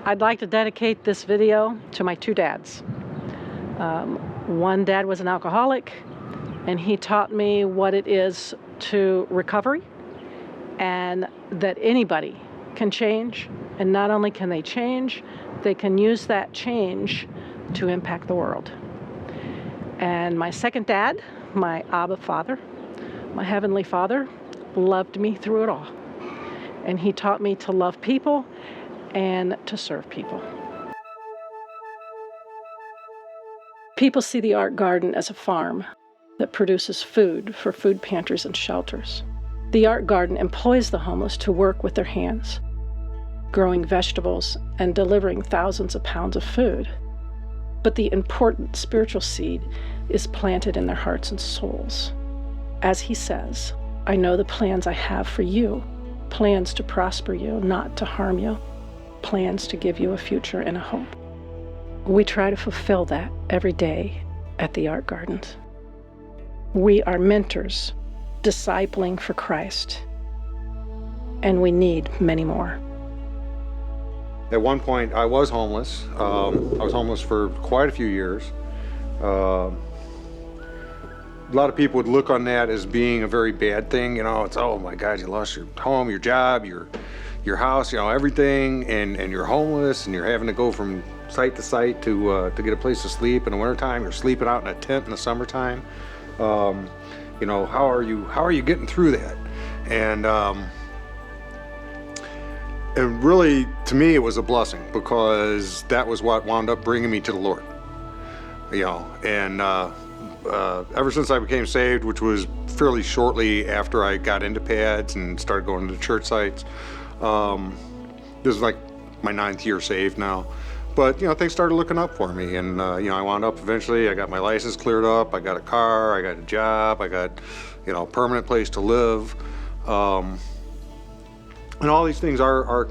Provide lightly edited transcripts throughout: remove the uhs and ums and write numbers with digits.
I'd like to dedicate this video to my two dads. One dad was an alcoholic, and he taught me what it is to recovery, and that anybody can change, and not only can they change, they can use that change to impact the world. And my second dad, my Abba Father, my Heavenly Father, loved me through it all. And he taught me to love people and to serve people. People see the Aarrk Garden as a farm that produces food for food pantries and shelters. The Aarrk Garden employs the homeless to work with their hands, growing vegetables and delivering thousands of pounds of food. But the important spiritual seed is planted in their hearts and souls. As he says, I know the plans I have for you, plans to prosper you, not to harm you, plans to give you a future and a hope. We try to fulfill that every day at the Aarrk Gardens. We are mentors, discipling for Christ, and we need many more. At one point, I was homeless. I was homeless for quite a few years. A lot of people would look on that as being a very bad thing. It's, oh my God, you lost your home, your job, your house, everything, and you're homeless, and you're having to go from site to site to get a place to sleep. In the wintertime, you're sleeping out in a tent in the summertime. How are you getting through that? And really, to me, it was a blessing, because that was what wound up bringing me to the Lord. Ever since I became saved, which was fairly shortly after I got into pads and started going to church sites, this is like my 9th year saved now. But, things started looking up for me, and, I wound up eventually, I got my license cleared up, I got a car, I got a job, I got, a permanent place to live. And all these things are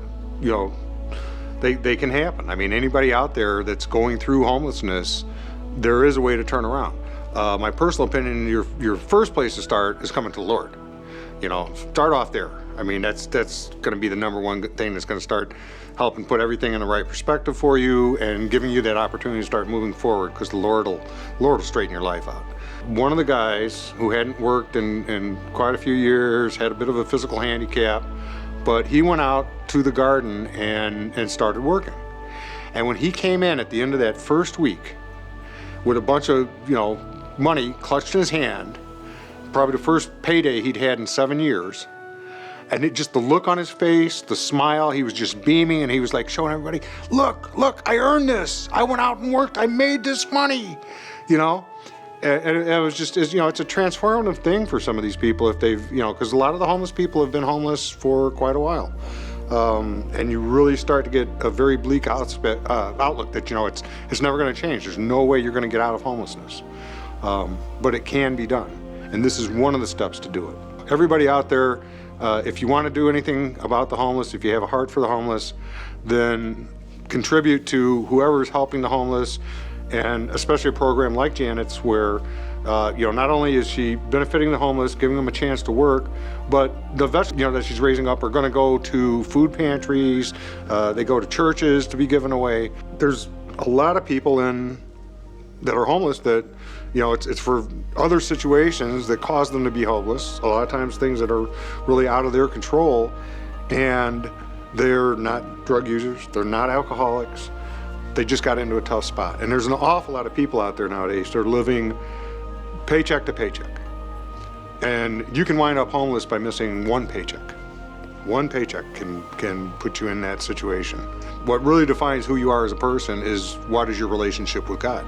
they can happen. I mean, anybody out there that's going through homelessness, there is a way to turn around. My personal opinion, your first place to start is coming to the Lord. Start off there. I mean, that's going to be the number one thing that's going to start helping put everything in the right perspective for you and giving you that opportunity to start moving forward, because the Lord will straighten your life out. One of the guys who hadn't worked in quite a few years, had a bit of a physical handicap, but he went out to the garden and started working. And when he came in at the end of that first week with a bunch of money clutched in his hand, probably the first payday he'd had in 7 years, and just the look on his face, the smile, he was just beaming, and he was like showing everybody, look, I earned this. I went out and worked. I made this money, And it was just, it's a transformative thing for some of these people if they've, because a lot of the homeless people have been homeless for quite a while. And you really start to get a very bleak outlook that, it's never going to change. There's no way you're going to get out of homelessness. But it can be done. And this is one of the steps to do it. Everybody out there, if you want to do anything about the homeless, if you have a heart for the homeless, then contribute to whoever's helping the homeless, and especially a program like Janet's, where not only is she benefiting the homeless, giving them a chance to work, but the vegetables that she's raising up are going to go to food pantries. They go to churches to be given away. There's a lot of people that are homeless that it's for other situations that cause them to be homeless. A lot of times things that are really out of their control, and they're not drug users, they're not alcoholics. They just got into a tough spot. And there's an awful lot of people out there nowadays that are living paycheck to paycheck. And you can wind up homeless by missing one paycheck. One paycheck can put you in that situation. What really defines who you are as a person is, what is your relationship with God?